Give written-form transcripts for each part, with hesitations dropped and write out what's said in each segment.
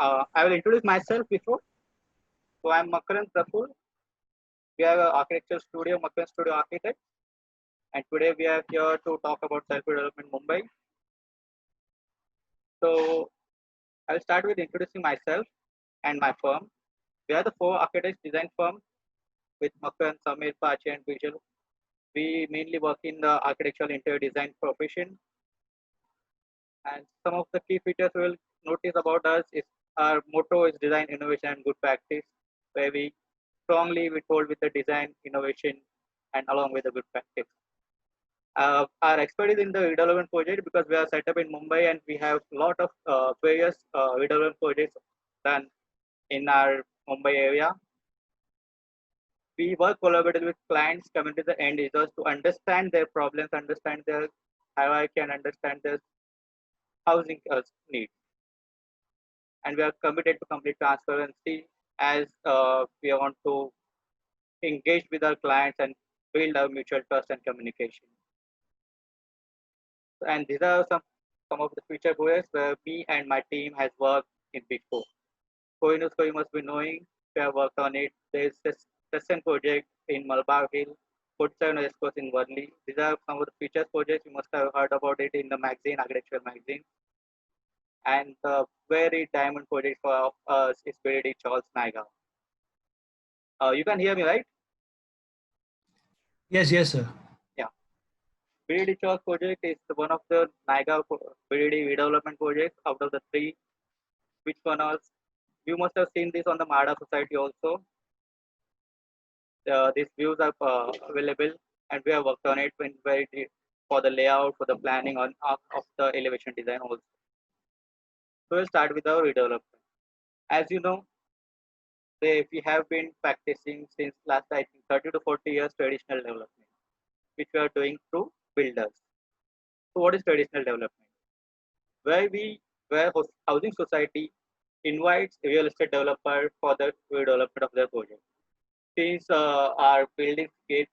I will introduce myself before. So I'm Makarand Studio. We have an architecture studio, Makarand Studio Architects, and today we are here to talk about self-development Mumbai. So I'll start with introducing myself and my firm. We are the four architects design firm with Makarand, Samir, Pachi, and Vijay. We mainly work in the architectural interior design profession, and some of the key features you will notice about us is our motto is design, innovation, and good practice, where we strongly we told with the design, innovation, and along with the good practice. Our expertise in the redevelopment project because we are set up in Mumbai and we have a lot of various redevelopment projects done in our Mumbai area. We work collaboratively with clients coming to the end users to understand their problems, understand their hierarchy, and understand their housing needs. And we are committed to complete transparency as we want to engage with our clients and build our mutual trust and communication. And these are some of the future projects where me and my team has worked in before. Koinusco, you must be knowing, we have worked on it. There's this Session project in Malabar Hill, 47 Escos in Worli. These are some of the features projects. You must have heard about it in the magazine, architectural magazine. And the very diamond project for us is Brady Charles Niagara. You can hear me, right? Yes, sir. Yeah. Brady Charles project is one of the Niagara Brady redevelopment projects out of the three. Which one else? You must have seen this on the Maharashtra Society also. These views are available, and we have worked on it when for the layout, for the planning of the elevation design also. So we'll start with our redevelopment. As you know, we have been practicing since last I think 30 to 40 years traditional development, which we are doing through builders. So what is traditional development? Where housing society invites a real estate developer for the redevelopment of their project. Since our buildings get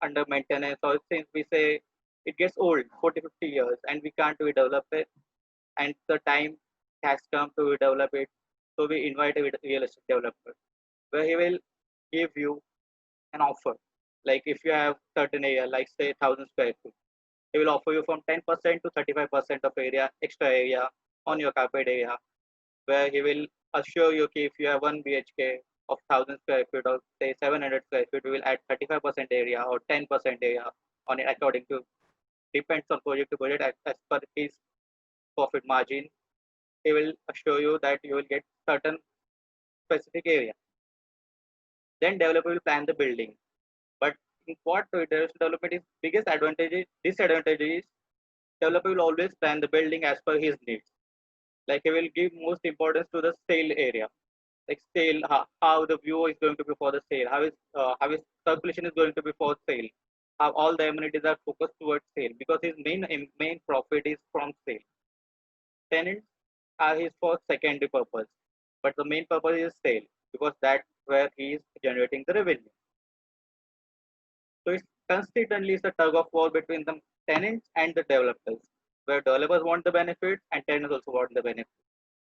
under maintenance, or since we say it gets old 40 50 years and we can't redevelop it, and the time has come to redevelop it, so we invite a real estate developer where he will give you an offer. Like if you have certain area, like say 1,000 square feet, he will offer you from 10% to 35% of area, extra area on your carpet area, where he will assure you that if you have 1 BHK of 1,000 square feet or say 700 square feet, we will add 35% area or 10% area on it according to, depends on project to project as per his profit margin. He will assure you that you will get certain specific area. Then developer will plan the building. But in what development is biggest disadvantage is developer will always plan the building as per his needs. Like he will give most importance to the sale area, like sale, how the view is going to be for the sale, how his circulation is going to be for sale, how all the amenities are focused towards sale because his main profit is from sale. Tenants are his for secondary purpose, but the main purpose is sale because that's where he is generating the revenue. So it's constantly a tug of war between the tenants and the developers, where developers want the benefits and tenants also want the benefits.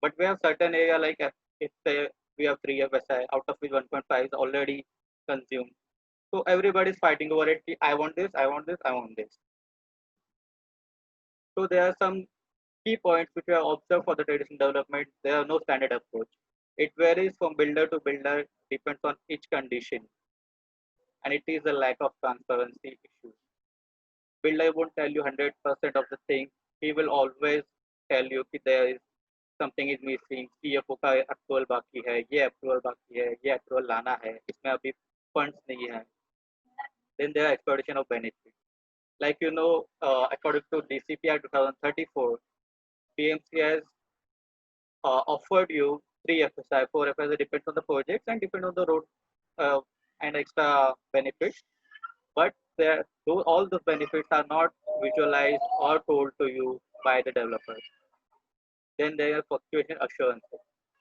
But we have certain area like if say we have 3 FSI out of which 1.5 is already consumed. So everybody is fighting over it. I want this, I want this, I want this. So there are some key points which we have observed for the traditional development. There are no standard approach. It varies from builder to builder, depends on each condition. And it is a lack of transparency issue. Builder won't tell you 100% of the thing. He will always tell you that there is something is missing, CFO का approval बाकी है, ये approval बाकी है, ये approval लाना है, इसमें अभी फंड्स नहीं है. Then there are exploitation of benefits. Like you know, according to DCPI 2034, PMC has offered you 3 FSI, 4 FSI, depends on the projects and depends on the road and extra benefits. But all those benefits are not visualized or told to you by the developers. Then there are fluctuation assurance.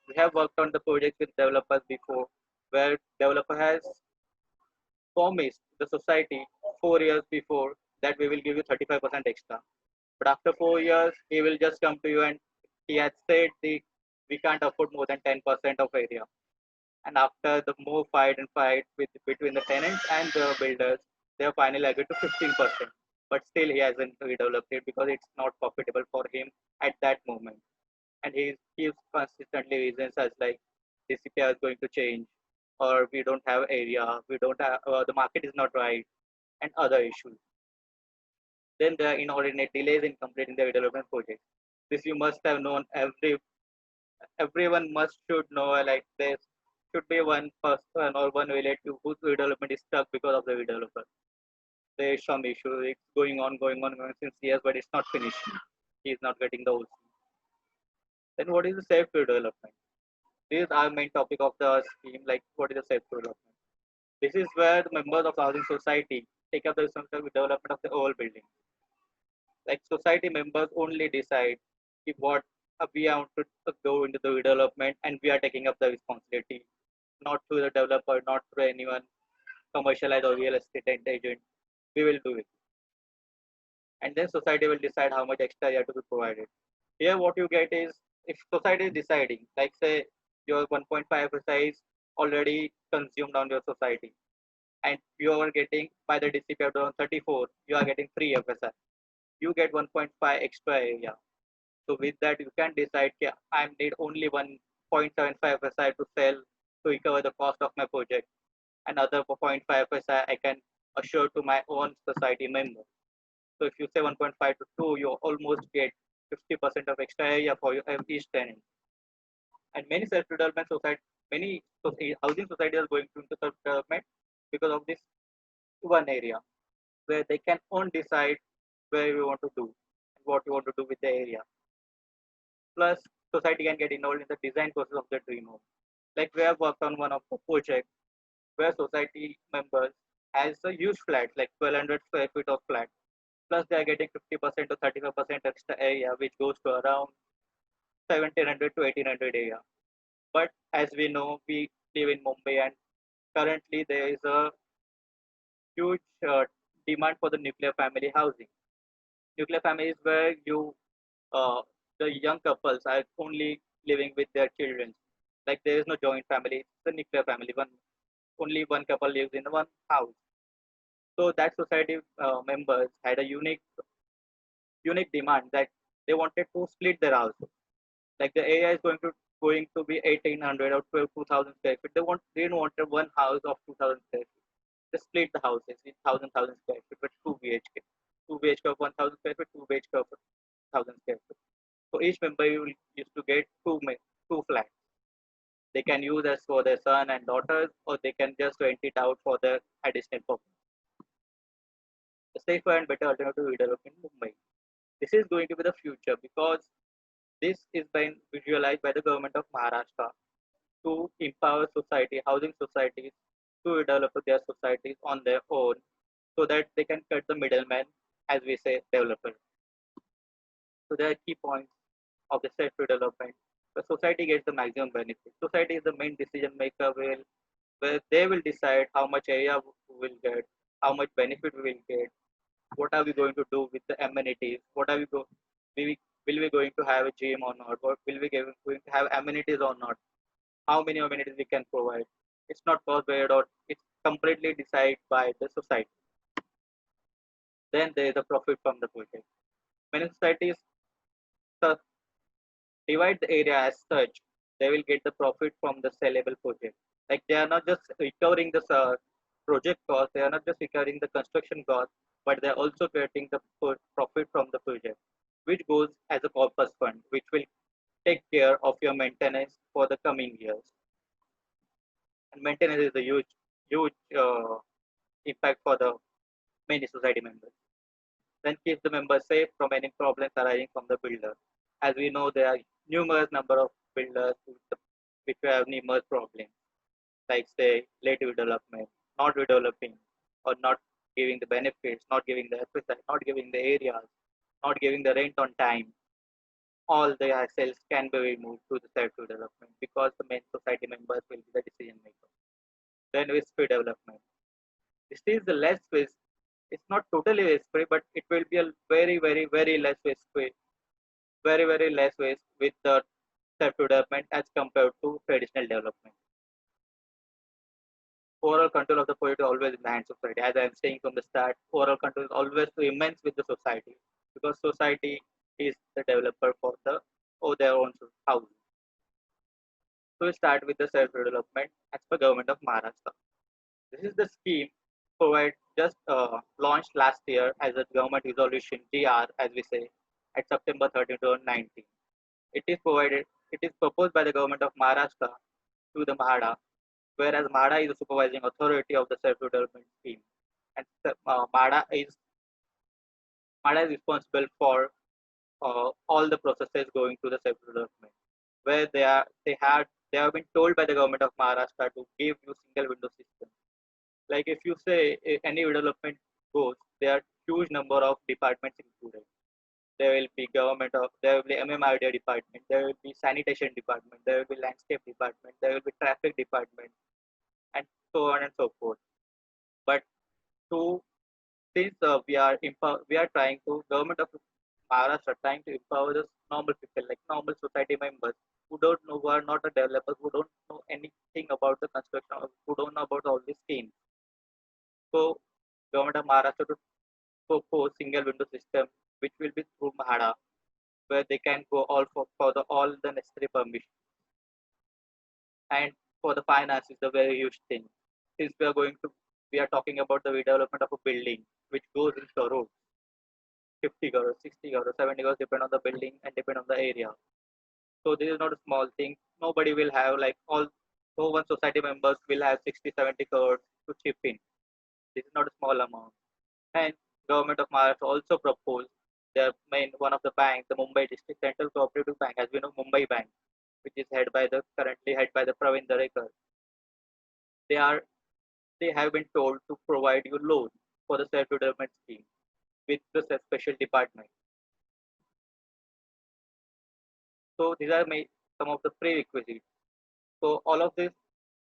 We have worked on the projects with developers before, where developer has promised the society 4 years before that we will give you 35% extra. But after 4 years, he will just come to you and he has said the we can't afford more than 10% of area. And after the more fight and fight with between the tenants and the builders, they have finally agreed to 15%. But still, he hasn't redeveloped it because it's not profitable for him at that moment. And he gives consistently reasons as like DCPR is going to change, or we don't have area, we don't have the market is not right, and other issues. Then there are inordinate delays in completing the redevelopment project. This you must have known. Everyone must should know, like there should be one person or one relative whose redevelopment is stuck because of the redeveloper. There is some issue. It's going on since years, but it's not finished. He is not getting the OC. Then what is the safe redevelopment? This is our main topic of the scheme. Like what is the safe redevelopment? This is where the members of the housing society take up the responsibility for development of the whole building. Like society members only decide if what we want to go into the redevelopment, and we are taking up the responsibility, not through the developer, not through anyone commercialized or real estate agent. We will do it, and then society will decide how much extra you have to be provided. Here, what you get is if society is deciding, like say your 1.5 is already consumed on your society, and you are getting by the DCP of 34, you are getting 3 FSI. You get 1.5 extra area. So with that, you can decide, yeah, I need only 1.75 FSI to sell to recover the cost of my project. Another 0.5 FSI I can assure to my own society member. So if you say 1.5 to 2, you almost get 50% of extra area for your each tenant. And many self-development society, many housing societies are going into self-development because of this one area where they can own decide where we want to do and what we want to do with the area. Plus, society can get involved in the design process of the dream home. Like we have worked on one of the projects where society members has a huge flat, like 1200 square feet of flat. Plus, they are getting 50% to 35% extra area, which goes to around 1700 to 1800 area. But as we know, we live in Mumbai, and currently there is a huge demand for the nuclear family housing. Nuclear family is where uh, the young couples are only living with their children. Like there is no joint family; it's the nuclear family. Only one couple lives in one house. So that society members had a unique demand that they wanted to split their house. Like the area is going to be 1800 or 2000 square feet. They didn't want one house of 2000 square feet. They split the houses in 1000 square feet with 2 BHK. 2 BHK of 1000 square feet, 2 BHK of 1000 square feet. So each member used to get two flats. They can use as for their son and daughters, or they can just rent it out for their additional purpose. The safer and better alternative to redevelopment in Mumbai. This is going to be the future because this is being visualized by the Government of Maharashtra to empower society, housing societies to develop their societies on their own so that they can cut the middleman, as we say, developer. So there are key points of the self-development. The society gets the maximum benefit. Society is the main decision maker where they will decide how much area we will get, how much benefit we will get, what are we going to do with the amenities, what are will we going to have a gym or not, or will we going to have amenities or not, how many amenities we can provide. It's not cost based or it's completely decided by the society. Then there is a profit from the project. Many societies uh, divide the area as such, they will get the profit from the sellable project. Like they are not just recovering the project cost, they are not just recovering the construction cost, but they are also getting the profit from the project, which goes as a corpus fund, which will take care of your maintenance for the coming years. And maintenance is a huge impact for the many society members. Then keep the members safe from any problems arising from the builder. As we know, there are numerous number of builders which have numerous problems, like say late development, not redeveloping, or not giving the benefits, not giving the FSI, not giving the areas, not giving the rent on time. All the assets can be removed to the self-development because the main society members will be the decision maker. Then risk-free development. This is the less risk. It's not totally risk-free, but it will be a very, very, very less risk-free, very, very less risk with the self-development as compared to traditional development. Overall control of the project is always in the hands of society. As I am saying from the start, overall control is always too immense with the society because society is the developer for their own house. So we start with the self-development as per Government of Maharashtra. This is the scheme provide just launched last year as a government resolution GR as we say at September 13, 2019. It is proposed by the Government of Maharashtra to the MHADA, whereas MHADA is the supervising authority of the self-development scheme, and MHADA is responsible for all the processes going to the self-development, where they have been told by the Government of Maharashtra to give you single window system. Like if you say any development goes, there are huge number of departments included. There will be there will be MMRDA department, there will be sanitation department, there will be landscape department, there will be traffic department, and so on and so forth. But to since we are trying to Government of Maharashtra trying to empower the normal people like normal society members who are not a developers, who don't know anything about the construction, who don't know about all these schemes. So Government of Maharashtra to propose single window system which will be through MHADA where they can go for all the necessary permission. And for the finance is a very huge thing. Since we are talking about the redevelopment of a building which goes in crores, 50 crores, 60 crores, 70 crores depend on the building and depend on the area. So this is not a small thing. Nobody will have like no one society members will have 60, 70 crores to chip in. This is not a small amount. And Government of Maharashtra also proposed one of the banks, the Mumbai District Central Cooperative Bank, as we know, Mumbai Bank, which is currently head by the Praveen Darekar. They are they have been told to provide you loan for the self-development scheme with the special department. So these are some of the prerequisites. So all of this.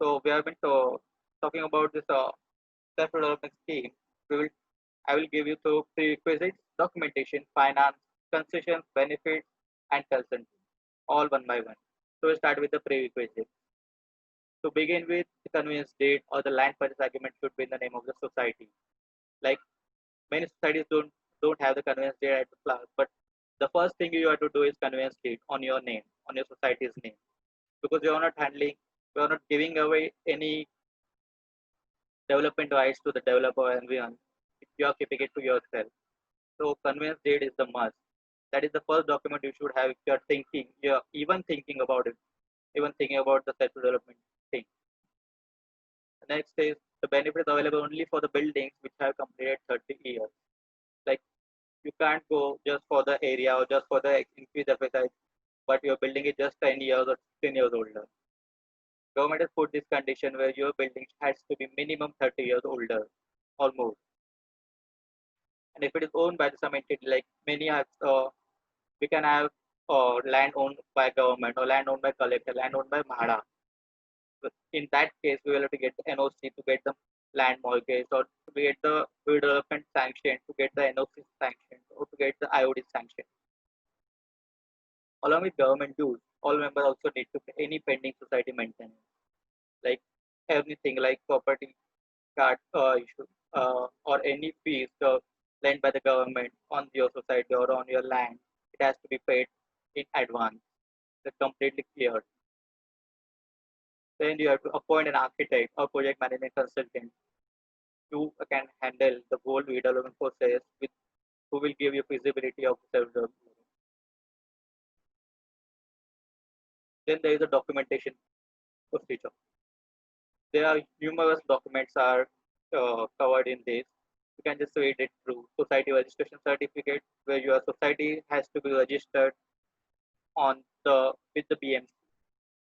So we have been talking about this self-development scheme. We will I will give you two prerequisites: documentation, finance, concessions, benefits, and consent, all one by one. So we'll start with the prerequisites. To begin with, the conveyance deed or the land purchase agreement should be in the name of the society. Like many societies don't have the conveyance deed at the class, but the first thing you have to do is conveyance deed on your name, on your society's name, because you are not giving away any development rights to the developer and everyone. You are keeping it to yourself. So conveyance deed is the must. That is the first document you should have if you're even thinking about it, even thinking about the self-development thing. The next is the benefit is available only for the buildings which have completed 30 years. Like you can't go just for the area or just for the increased FSI, but your building is just 10 years or 10 years older. Government has put this condition where your building has to be minimum 30 years older or more. And if it is owned by some entity, like we can have land owned by government or land owned by collector, land owned by MHADA. So in that case, we will have to get the NOC to get the land mortgage or to get the redevelopment sanction, to get the NOC sanction or to get the IOD sanction. Along with government dues, all members also need to pay any pending society maintenance, like anything like property card issue or any fees lent by the government on your society or on your land. It has to be paid in advance. It's completely cleared. Then you have to appoint an architect or project management consultant who can handle the whole redevelopment process with who will give you feasibility of self-development. Then there is a documentation procedure. There are numerous documents are covered in this. You can just read it through. Society registration certificate, where your society has to be registered on the with the BMC.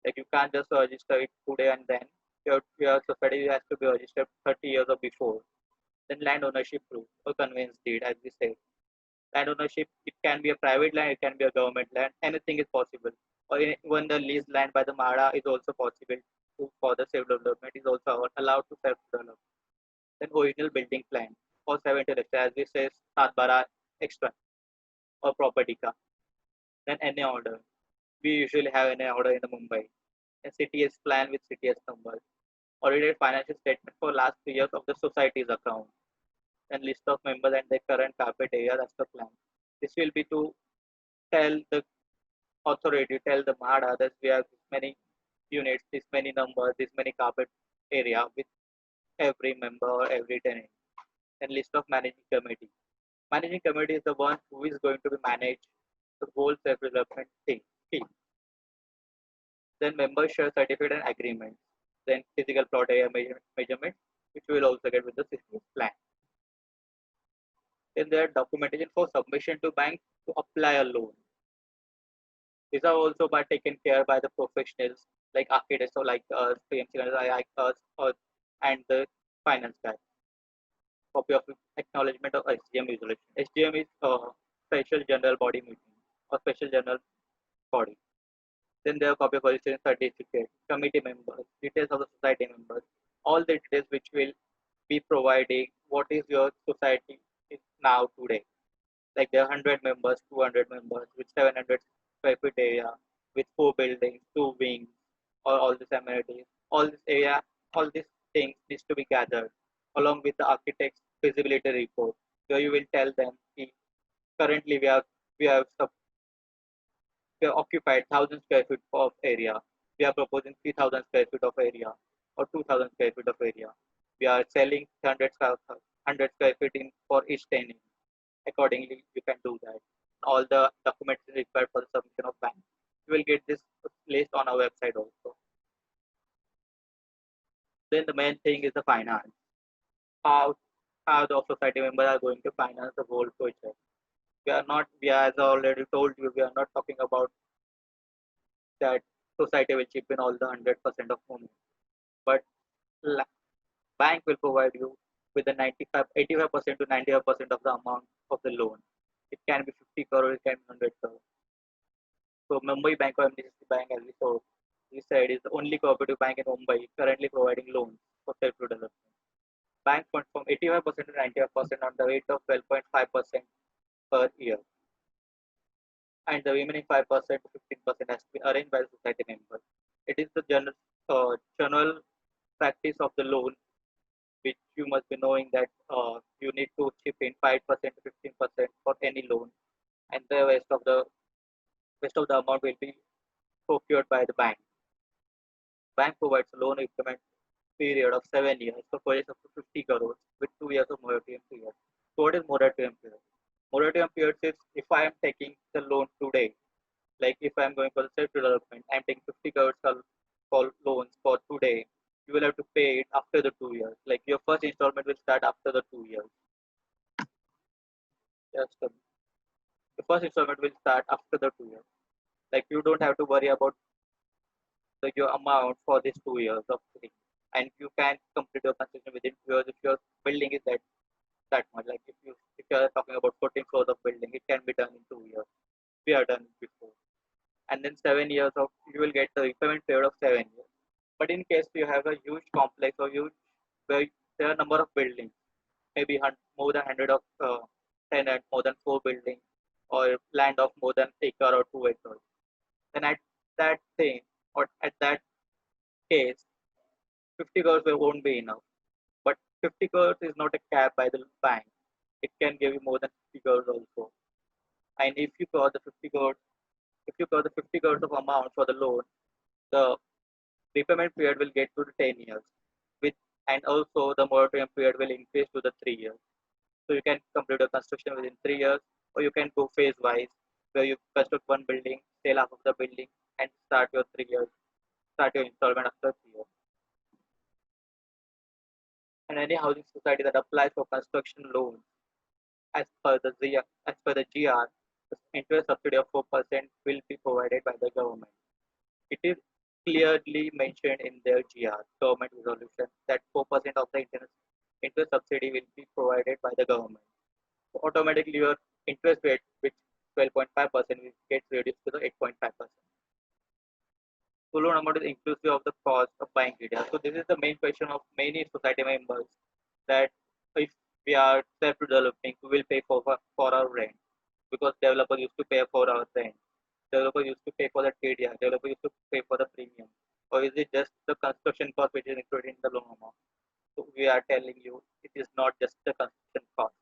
Like you can't just register it today and then. Your society has to be registered 30 years or before. Then land ownership proof or conveyance deed, as we say. Land ownership, it can be a private land, it can be a government land, anything is possible. Or even the leased land by the MHADA is also possible for the self-development is also allowed to self-develop. Then original building plan or 70 extra, as we say, Satbara extra or property car. Then any order. we usually have in an order in the Mumbai. A CTS plan with CTS number, audited financial statement for last 3 years of the society's account, and list of members and their current carpet area as the plan. This will be to tell the authority, tell the MHADA that we have this many units, this many numbers, this many carpet area with every member or every tenant. And list of managing committee. Managing committee is the one who is going to be manage the whole self-development scheme. Then member share certificate and agreement. Then physical plot area measurement, which we will also get with the system plan. Then there are documentation for submission to bank to apply a loan. These are also by taken care by the professionals like architects or like us, PMC like us, and the finance guy. Copy of acknowledgement of SGM resolution. SGM is a special general body meeting or special general body. Then there are copy of registration certificate, committee members, details of the society members, all the details which will be providing what is your society is now today. Like there are 100 members, 200 members with 700 square feet area, with 4 buildings, 2 wings, or all these amenities. All this area, all these things needs to be gathered along with the architect's feasibility report, where you will tell them currently we have we have occupied 1,000 square feet of area. We are proposing 3,000 square feet of area or 2,000 square feet of area. We are selling 100 square feet in for each tenant. Accordingly, you can do that. All the documents required for the submission of bank. You will get this list on our website also. Then the main thing is the finance. How how the society members are going to finance the whole project. We are, as I already told you, we are not talking about that society will chip in all the 100% of money. But bank will provide you with the 85% to 95% of the amount of the loan. It can be 50 crore, it can be 100 crore. So Mumbai Bank or MDCC Bank, as we said, is the only cooperative bank in Mumbai currently providing loans for self-development. Bank fund from 85% to 95% on the rate of 12.5% per year, and the remaining 5% to 15% has to be arranged by the society members. It is the general practice of the loan, which you must be knowing that you need to chip in 5% to 15% for any loan, and the rest of the amount will be procured by the bank. Bank provides a loan repayment period of 7 years for projects up to 50 crores with 2 years of moratorium period. So what is moratorium period? Moratorium period is if I am taking the loan today, like if I am going for the self-development, I am taking 50 crores for loans for today, you will have to pay it after the 2 years. Like your first installment will start after the 2 years. Yes, the first installment will start after the 2 years. Like you don't have to worry about your amount for these 2 years of thing, and you can complete your construction within 2 years if your building is that much. Like if you are talking about 14 floors of building, it can be done in 2 years. We have done it before, and then 7 years of you will get the repayment period of 7 years. But in case you have a huge complex or huge where there are a number of buildings, maybe more than 100 of tenants, more than 4 buildings, or land of more than acre or 2 acres, then at that thing or at that case, 50 crores won't be enough. But 50 crores is not a cap by the bank. It can give you more than 50 crores also. And if you cover the 50 crores of amount for the loan, the repayment period will get to the 10 years. With and also the moratorium period will increase to the 3 years. So you can complete your construction within 3 years, or you can go phase wise, where you construct one building, sell half of the building, and start your installment after 3 years. And any housing society that applies for construction loans as per the GR, the interest subsidy of 4% will be provided by the government. It is clearly mentioned in their GR, government resolution, that 4% of the interest subsidy will be provided by the government. So automatically your interest rate, which 12.5%, will get reduced to the 8.5%. So loan amount is inclusive of the cost of buying area. So this is the main question of many society members, that if we are self-developing, we will pay for our rent, because developers used to pay for our rent. developer used to pay for the TDR, developer used to pay for the premium, or is it just the construction cost which is included in the loan amount? So we are telling you it is not just the construction cost.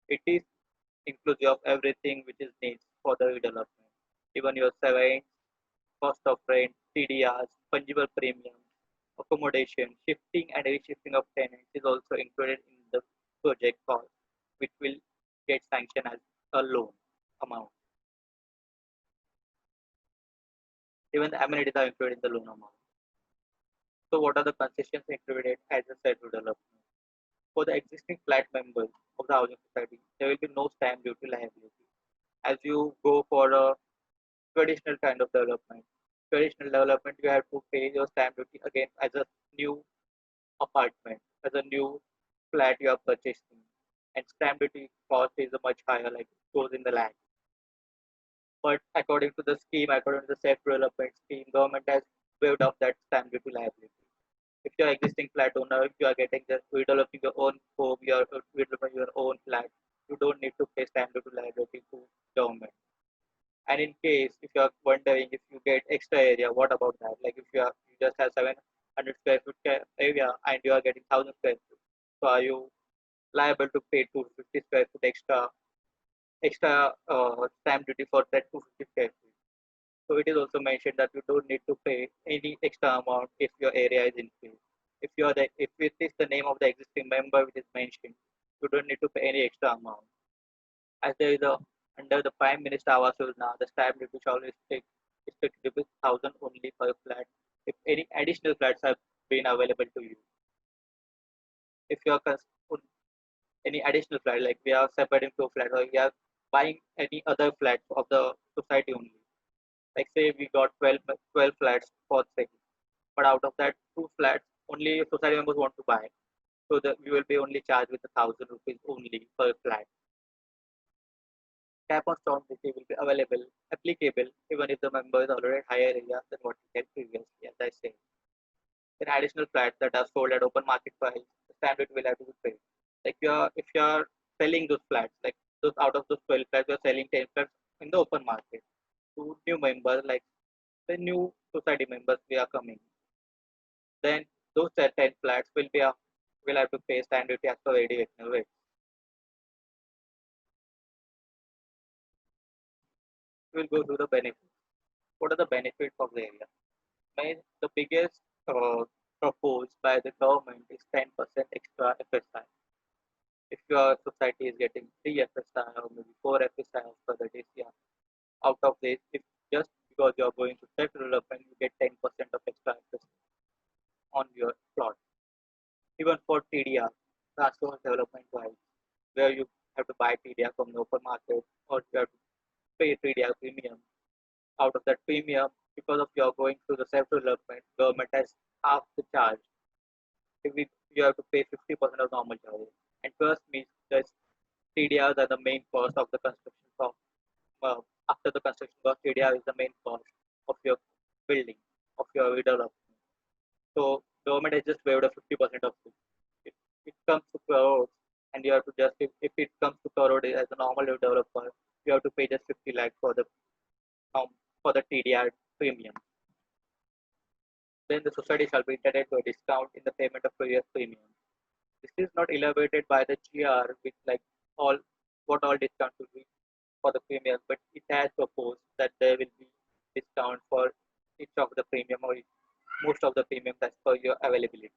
It is inclusive of everything which is needs for the redevelopment. Even your surveying, cost of rent, TDRs, fungible premium, accommodation, shifting and reshifting of tenants is also included in the project cost, which will get sanctioned as a loan amount. Even the amenities are included in the loan amount. So what are the concessions included as a self-development? For the existing flat members of the housing society, there will be no stamp duty liability. As you go for a traditional kind of development, you have to pay your stamp duty again as a new apartment, as a new flat you are purchasing. And stamp duty cost is a much higher, like it goes in the land. But according to the scheme, according to the self-development scheme, government has waived off that stamp duty liability. If you're existing flat owner, if you are getting the redeveloping your own home, you are redeveloping your own flat, you don't need to pay stamp duty liability to government. And in case if you are wondering if you get extra area, what about that? Like if you just have 700 square foot area and you are getting 1,000 square foot, so are you liable to pay 250 square foot extra stamp duty for that 250 square feet? So it is also mentioned that you don't need to pay any extra amount if your area is increased. If it is the name of the existing member which is mentioned, you don't need to pay any extra amount. As there is a under the Prime Minister Awas Yojana, the stamp duty shall restricted to 1,000 only per flat. If any additional flats have been available to you, if you are any additional flat, like we are separating two flats, or we are buying any other flat of the society only. Like say we got 12 flats for sale, but out of that two flats only society members want to buy. So that we will be only charged with 1,000 rupees only per flat. Cap on stamp duty will be applicable even if the member is already higher area than what he had previously, as I said. In additional flats that are sold at open market price, the stamp duty will have to be paid. Like if you are selling those flats, like those out of those 12 flats, you are selling 10 flats in the open market to new members, like the new society members we are coming. Then those 10 flats will have to pay stamp duty as per regulation rate. We will go through the benefits. What are the benefits of the area? The biggest proposed by the government is 10% extra FSI. If your society is getting 3 FSI or maybe 4 FSI for the DCR, out of this, if just because you are going to self-development, you get 10% of extra FSI on your plot. Even for TDR, transformer development wise, where you have to buy TDR from the open market or you have to pay TDR premium. Out of that premium, because of your going through the self-development, government has half the charge. You have to pay 50% of normal charges. And first means that TDRs are the main cost of the construction cost. After the construction cost, TDR is the main cost of your building, of your redevelopment. So government has just waived a 50% of it. If it comes to crores, and you have to just if it comes to crore as a normal developer, you have to pay just 50 lakh um, for the TDR premium. Then the society shall be entitled to a discount in the payment of previous premium. This is not elaborated by the GR with like all what all discount will be for the premium, but it has proposed that there will be discount for each of the premium or most of the premiums as per your availability.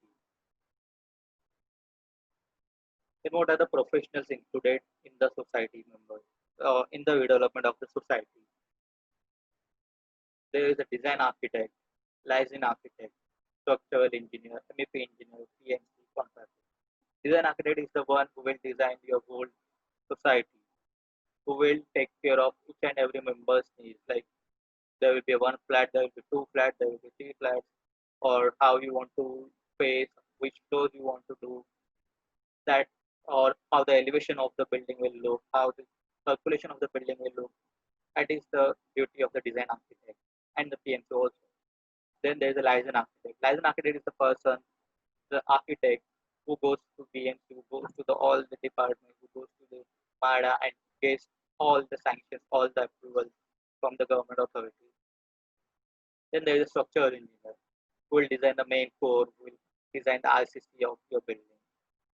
Then what are the professionals included in the society members in the redevelopment of the society? There is a design architect, licensed architect, structural engineer, MEP engineer, PMC, contractor. Design architect is the one who will design your whole society, who will take care of each and every member's needs. Like there will be one flat, there will be two flats, there will be three flats, or how you want to space, which floors you want to do that, or how the elevation of the building will look, how the circulation of the building will look. That is the duty of the design architect and the PMC also. Then there is a licensed architect. Licensed architect is the person, the architect who goes to PMC, who goes to all the departments, who goes to the MADA and gets all the sanctions, all the approvals from the government authorities. there is a structural engineer who will design the main core, who will design the RCC of your building.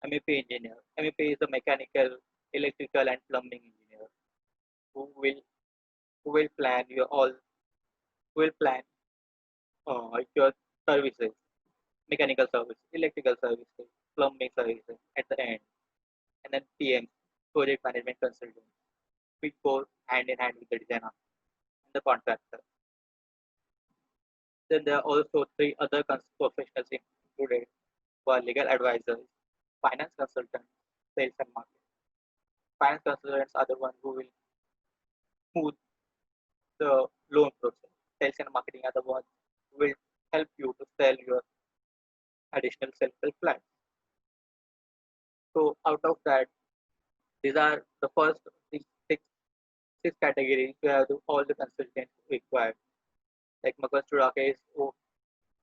MEP engineer. MEP is the mechanical, electrical, and plumbing engineer who will who will plan your all who will plan your services, mechanical services, electrical services, plumbing services at the end, and then PM, project management consultant, which goes hand in hand with the designer and the contractor. Then there are also three other professionals included who are legal advisors, finance consultants, sales and marketing. Finance consultants are the ones who will smooth the loan process. Sales and marketing are the ones who will help you to sell your additional self-help plans. So out of that, these are the first these six categories where all the consultants required. Like Makarand Studio Architects,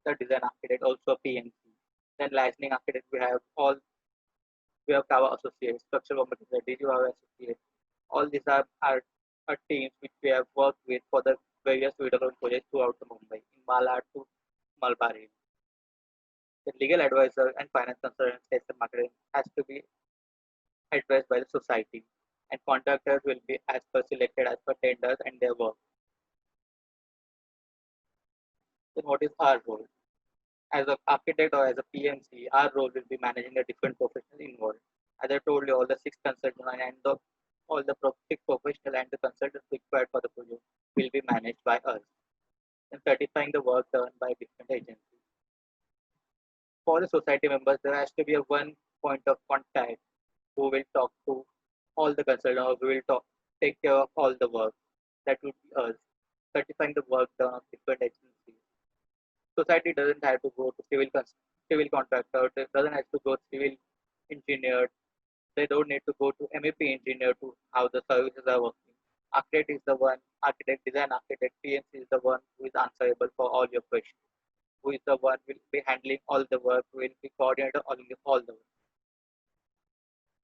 the design architect, also PMC. Then licensing architect, we have Kava Associates, structural competence, DGY Associates. All these are teams which we have worked with for the various redevelopment projects throughout the Mumbai, in Malad to Malbari. The legal advisor and finance consultant sales and marketing has to be advised by the society, and contractors will be as per selected as per tenders and their work. Then what is our role? As an architect or as a PMC, our role will be managing the different professionals involved. As I told you, all the six consultants and all the six professionals and the consultants required for the project will be managed by us, and certifying the work done by different agencies. For the society members, there has to be a one point of contact who will talk to all the consultants, or who will take care of all the work. That would be us, certifying the work done of different agencies. Society doesn't have to go to civil contractor, it doesn't have to go civil engineer, they don't need to go to MEP engineer to how the services are working. Architect is the one, architect, design architect, PMC is the one who is answerable for all your questions, who is the one who will be handling all the work, who will be coordinator all the work,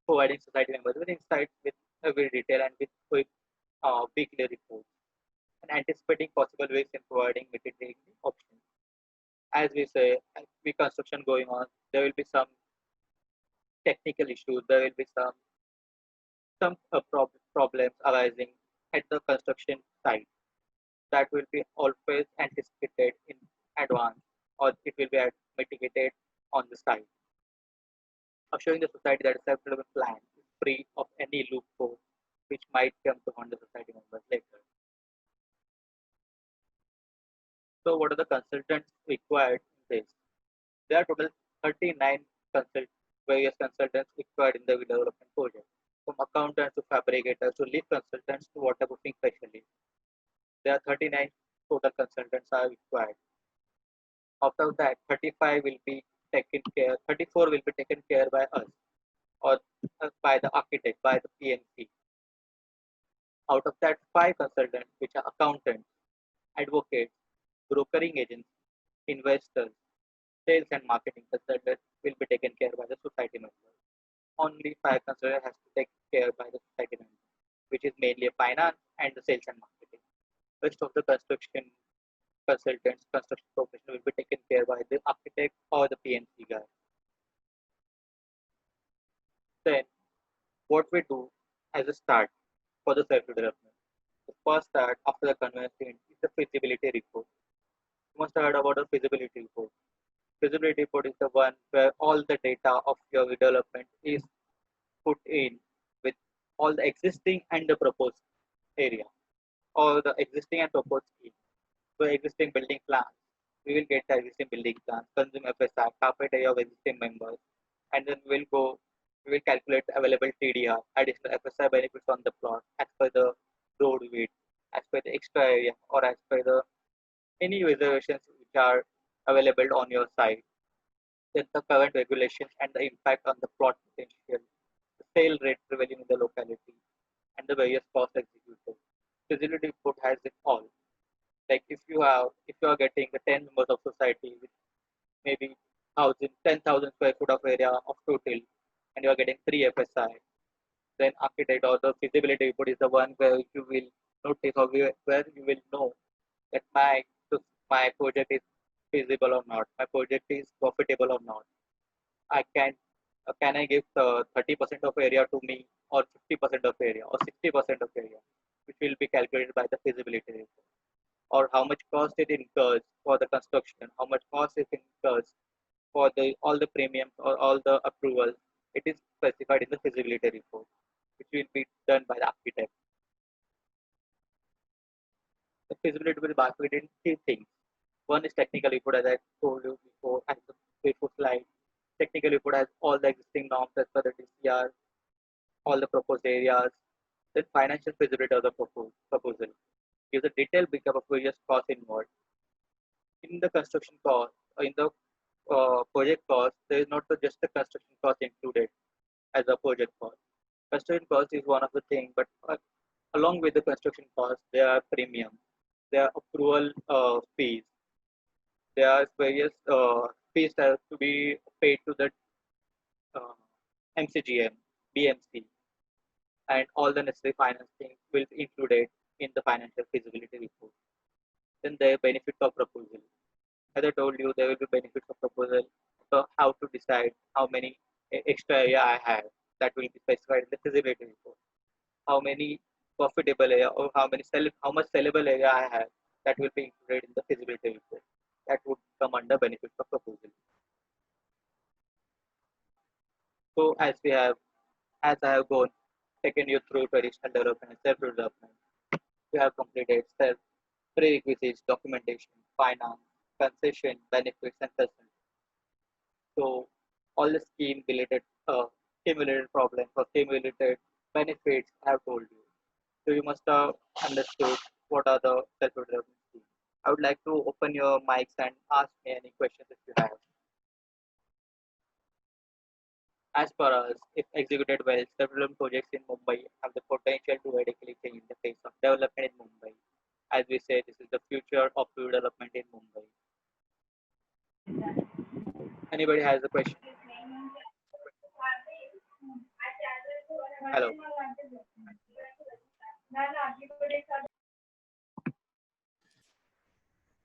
providing society members with insights with every detail and with quick weekly reports, and anticipating possible ways in providing mitigating options. As we say, as with construction going on, there will be some technical issues, there will be some problems arising at the construction site that will be always anticipated in advance, or it will be mitigated on the site. Assuring the society that a self-development plan is free of any loophole which might come to haunt the society members later. So, what are the consultants required in this? There are total 39 various consultants required in the development project, from accountants to fabricators to lead consultants to waterproofing specialists. There are 39 total consultants are required. Out of that, 35 will be taken care, 34 will be taken care by us, or by the architect, by the PMC. Out of that, 5 consultants, which are accountants, advocates, brokering agents, investors, sales and marketing consultants, will be taken care by the society members. Only 5 consultants has to take care by the society members, which is mainly finance and the sales and marketing. Rest of the construction consultants, construction professional will be taken care by the architect or the PMC guy. Then, what we do as a start for the self-development. The first start after the conversation is the feasibility report. You must have heard about the feasibility report. Feasibility report is the one where all the data of your development is put in with all the existing and the proposed area, or the existing and proposed scheme. So existing building plans, we will get the existing building plans, consume FSI, carpet area of existing members, and then we will calculate the available TDR, additional FSI benefits on the plot as per the road width, as per the extra area, or as per the any reservations which are available on your site. Then the current regulations and the impact on the plot potential, the sale rate prevailing in the locality, and the various costs executed. Feasibility report has it all. Like if you are getting the 10 members of society with maybe 10,000 square foot of area of total, and you are getting 3 FSI, then architect or the feasibility report is the one where you will notice, or where you will know that my project is feasible or not, my project is profitable or not. I can I give 30% of area to me or 50% of area or 60% of area, which will be calculated by the feasibility report, or how much cost it incurs for the construction, how much cost it incurs for the all the premiums or all the approvals. It is specified in the feasibility report, which will be done by the architect. The feasibility will be bifurcated in three things. One is technical report, as I told you before, as the before slide. Technical report has all the existing norms as per the DCR, all the proposed areas. Then financial feasibility of the proposal gives a detailed breakup of various costs involved. In the construction cost, in the project cost, there is not just the construction cost included as a project cost. Construction cost is one of the things, but along with the construction cost, there are premiums, there are approval fees, there are various fees that have to be paid to the uh, MCGM, BMC, and all the necessary financing will be included in the financial feasibility report. Then there are benefits of proposal. As I told you, there will be benefits of proposal. So how to decide how many extra area I have, that will be specified in the feasibility report. How many profitable area or how much sellable area I have, that will be included in the feasibility report. That would come under benefits of proposal. So as I have gone, taken you through traditional development and self-development, you have completed self prerequisites, documentation, finance, concession, benefits, and consent. So all the scheme related problems or scheme related benefits I have told you. So you must have understood what are the self-development schemes. I would like to open your mics and ask me any questions if you have. As per us, if executed well, self-development projects in Mumbai have the potential to radically change the face of development in Mumbai. As we say, this is the future of development in Mumbai. Anybody has a question? Hello.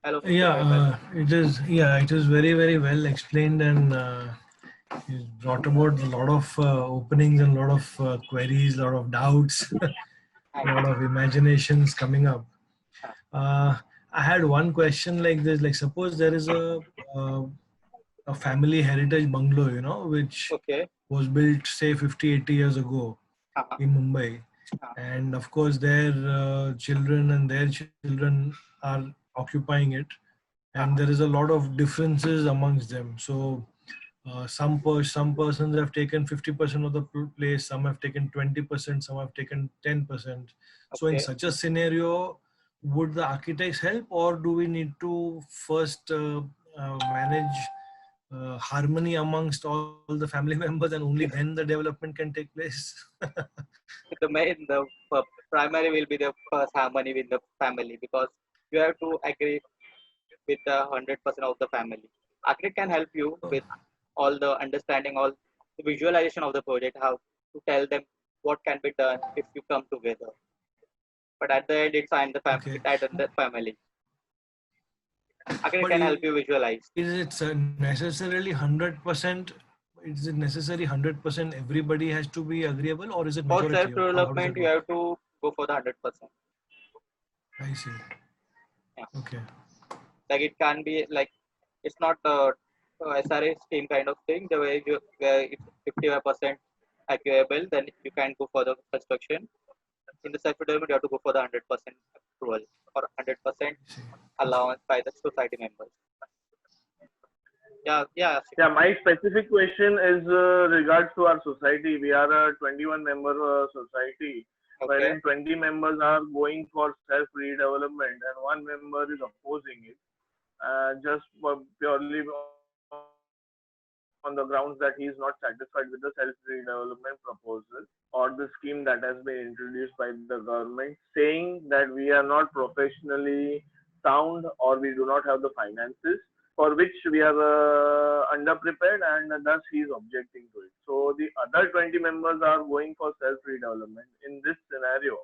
Hello, Mr. Yeah, Faisal. it is. Yeah, it is very, very well explained, and it brought about a lot of openings and a lot of queries, a lot of doubts, a Thank lot you. of imaginations coming up. Ah, Uh, I had one question like this: like, suppose there is uh, a family heritage bungalow, which okay. was built, say, 50, 80 years ago Uh-huh. in Mumbai, Uh, and of course, their children and their children are occupying it, and uh-huh. there is a lot of differences amongst them. So some persons have taken 50% of the place, some have taken 20%, some have taken 10%. So in Okay. such a scenario, would the architects help, or do we need to first manage harmony amongst all the family members, and only Yeah. then the development can take place? The primary will be the first harmony with the family, because you have to agree with the 100% of the family. Architect can help you with all the understanding, all the visualization of the project, how to tell them what can be done if you come together. But at the end, Okay, it's at the family. Architect but can help you visualize. is it necessarily 100%? Is it necessary 100% everybody has to be agreeable, or is it For majority? How does self-development, it you work? have to go for the 100%. I see. Yeah. Okay. Like it can be like, it's not a SRA scheme kind of thing. The way where it's 55% agreeable, then you can go for the construction. In the self-development, you have to go for the 100% approval or 100% I see. allowance by the society members. Yeah, yeah, Ashik. Yeah, my specific question is regards to our society. We are a 21 member society, Okay, wherein 20 members are going for self redevelopment and one member is opposing it, just purely on the grounds that he is not satisfied with the self redevelopment proposal or the scheme that has been introduced by the government, saying that we are not professionally sound or we do not have the finances for which we are underprepared, and thus he is objecting to it. So the other 20 members are going for self redevelopment. In this scenario,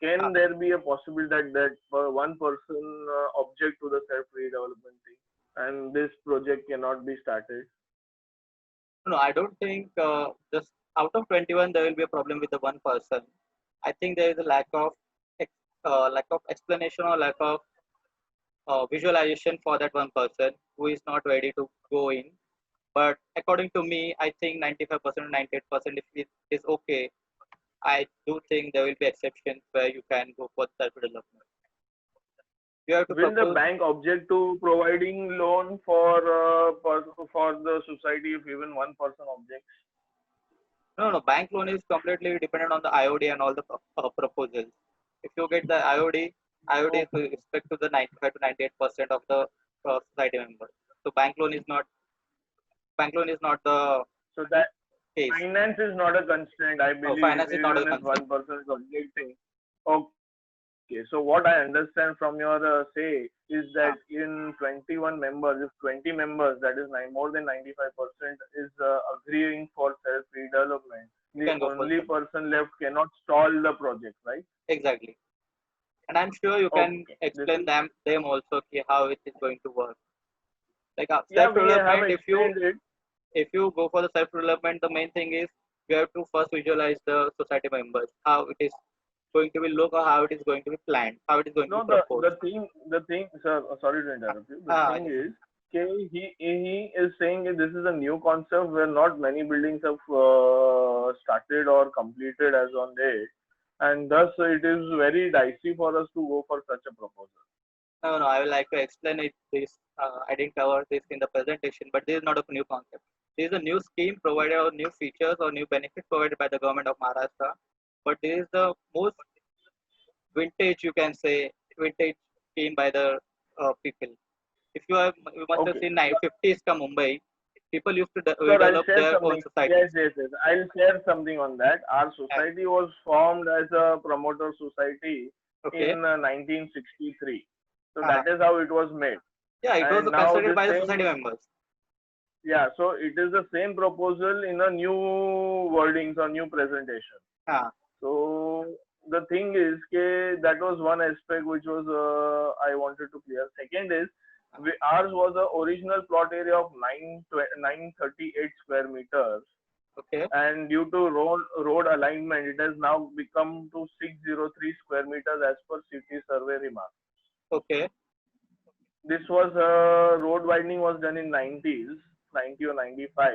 can there be a possibility that one person object to the self-redevelopment thing and this project cannot be started? No, I don't think just out of 21 there will be a problem with the one person. I think there is a lack of explanation or lack of visualization for that one person who is not ready to go in. But according to me, I think 95% or 98% if it is okay, I do think there will be exceptions where you can go for self-development. You have to Will the propose. bank object to providing loan for the society if even one person objects? No, bank loan is completely dependent on the IOD and all the proposals. If you get the IOD is with respect to the 95 to 98% of the society members. So bank loan is not the So that case. finance is not a constraint, I No, believe, finance is not a even if constraint. one person is objecting. Okay, so what I understand from your say is that in 21 members, if 20 members, that is more than 95% is agreeing for self-redevelopment, You the can go for only them. person left cannot stall the project, right? Exactly. And I'm sure you can Okay, this explain is, them also how it is going to work. Like yeah, we have self-development, explained it. if you go for the self-development, the main thing is you have to first visualize the society members, how it is going to be look or how it is going to be planned, how it is going to be No, proposed. the thing, sir. Sorry to interrupt you. The thing Yes. is, okay, he is saying that this is a new concept where not many buildings have started or completed as on date, and thus it is very dicey for us to go for such a proposal. No, I would like to explain it. This I didn't cover this in the presentation, but this is not a new concept. This is a new scheme provided or new features or new benefits provided by the government of Maharashtra. But this is the most vintage, you can say, vintage scheme by the people. If you must have Okay, seen 50s ka Mumbai, people used to sir, I'll redevelop share their own something. societies. Yes. I'll share something on that. Our Yeah. society was formed as a promoter society Okay. in 1963. So Uh, that is how it was made. yeah, it was And now considered the by the society same, members. yeah, so it is the same proposal in a new wordings or new presentation. Uh, So the thing is, that was one aspect which was I wanted to clear. Second is, ours was the original plot area of 938 square meters, okay. and due to road alignment, it has now become to 603 square meters as per city survey remark. Okay. This was road widening was done in 90s, 90 or 95.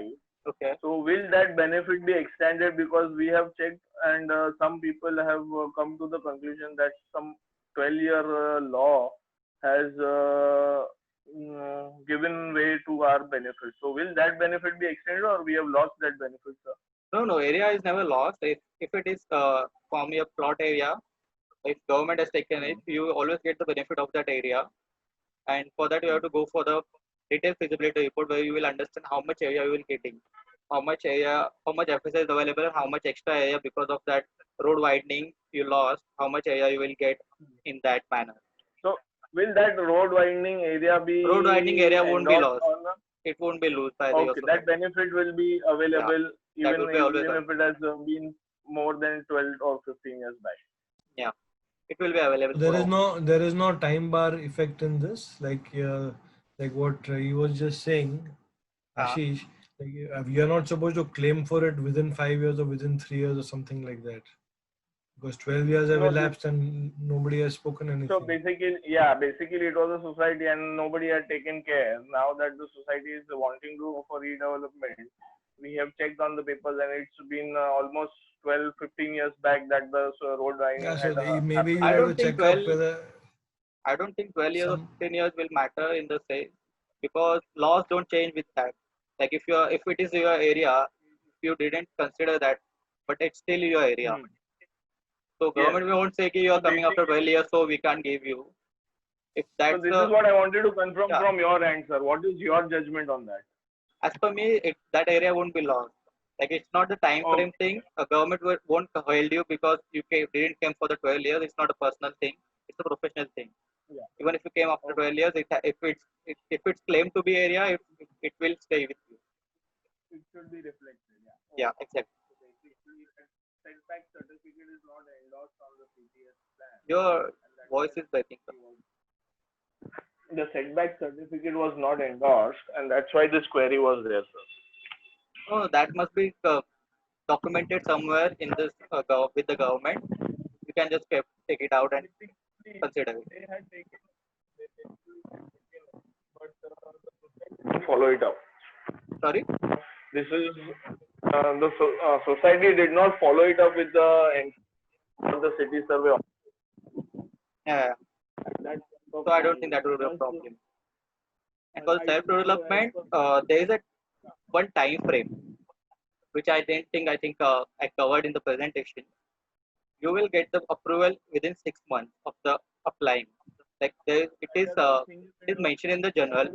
Okay. So will that benefit be extended, because we have checked and some people have come to the conclusion that some 12-year law has given way to our benefit. So will that benefit be extended, or we have lost that benefit, sir? No, area is never lost. If it is from your plot area, if government has taken it, you always get the benefit of that area. And for that, you have to go for the detailed feasibility report where you will understand how much area you will getting, how much FSI is available, and how much extra area because of that road widening you lost, how much area you will get in that manner. So will that road widening area Road widening be area won't be endorsed lost. on? It won't be lost by your Okay, that society. benefit will be Yeah, available that even will be always even if it has been more than 12 or 15 years back. yeah. It will be available There for is all. no time bar effect in this, like what he was just saying, Uh, Ashish. Like, we are not supposed to claim for it within 5 years or within 3 years or something like that, because 12 years have No, this, elapsed and nobody has spoken so anything. basically it was a society and nobody had taken care. Now that the society is wanting to go for redevelopment, we have checked on the papers and it's been almost 12, 15 years back that the road Yeah, widening so had maybe happened. you'll I have don't to think check up 12. whether I don't think 12 years or some 15 years will matter in the say because laws don't change with that. Like if it is your area, if you didn't consider that, but it's still your area. Hmm. So Yes. government won't say you are So coming after basically, 12 years, so we can't give you. If so that's this is the what I wanted to confirm yeah, from your end, sir. What is your judgment on that? as per me, that area won't be lost. Like it's not the time Okay. frame thing. A government won't hold you because didn't come for the 12 years. It's not a personal thing. It's a professional thing. Yeah. Even if you came after Okay. 12 years, if it's claimed to be area, it will stay with you. It should be reflected. Yeah. Yeah, Okay. exactly. So basically, setback certificate is not not endorsed on the CTS plan. Your voice is breaking, sir. The setback certificate was not endorsed, and that's why this query was there, sir. Oh, that must be documented somewhere in this with the government. You can just take it out and consider it. They had taken, but the society didn't follow it up. Sorry? This is the society did not follow it up with the city survey. Yeah. So I don't think that will be a problem. And for self-development, there is a one time frame which I didn't think I covered in the presentation. You will get the approval within 6 months of the applying. Like it is mentioned in the journal.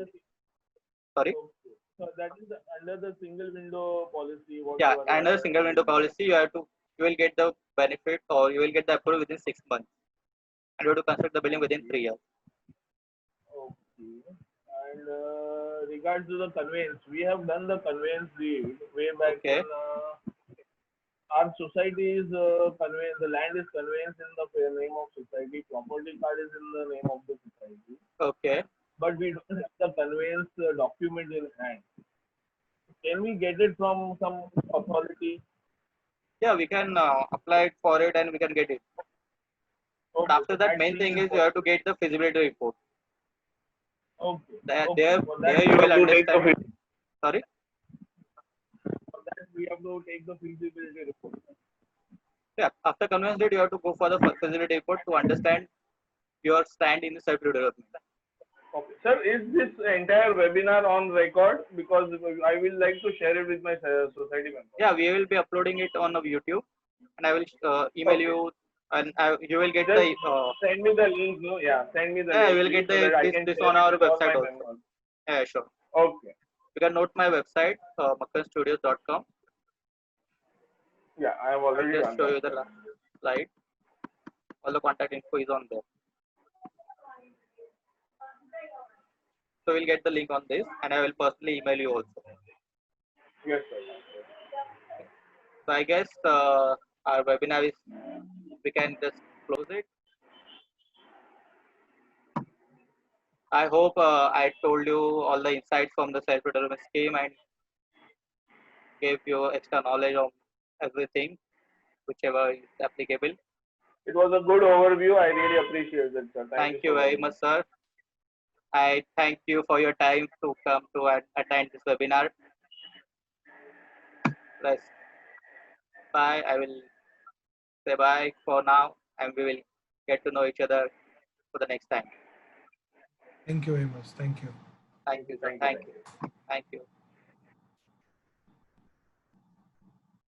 Sorry. So that is under the single window policy. Yeah, under single window policy, you will get the benefit or you will get the approval within 6 months, and you have to construct the building within 3 years. Okay. And regards to the conveyance, we have done the conveyance deed way back. Okay. Our society is conveyance. The land is conveyance in the name of society. Property card is in the name of the society. Okay. But we don't have the conveyance document in hand. Can we get it from some authority? Yeah, we can apply it for it and we can get it. Okay. But after that, main thing is you have to get the feasibility report. Okay. There that you will understand. Sorry? For that we have to take the feasibility report. Yeah, after conveyance date, you have to go for the feasibility report to understand your stand in the self-development. Okay. Sir, is this entire webinar on record? Because I will like to share it with my society members. Yeah, we will be uploading it on YouTube, and I will email you, and you will get Just the. send me the link. No, yeah, send me the Yeah, link. I will get So that I can this share on it our with all website my also. members. Yeah, sure. Okay. You can note my website, makarandstudios.com. Yeah, I have already I'll done just show that. you the slide. All the contact info is on there. So we'll get the link on this, and I will personally email you also. Yes, sir. So I guess our webinar is, we can just close it. I hope I told you all the insights from the self-development scheme and gave you extra knowledge of everything, whichever is applicable. It was a good overview. I really appreciate it, sir. Thank you very much, sir. I thank you for your time to come to attend this webinar. Let's bye. I will say bye for now, and we will get to know each other for the next time. Thank you very much. Thank you. Thank you, sir. Thank you. Thank you.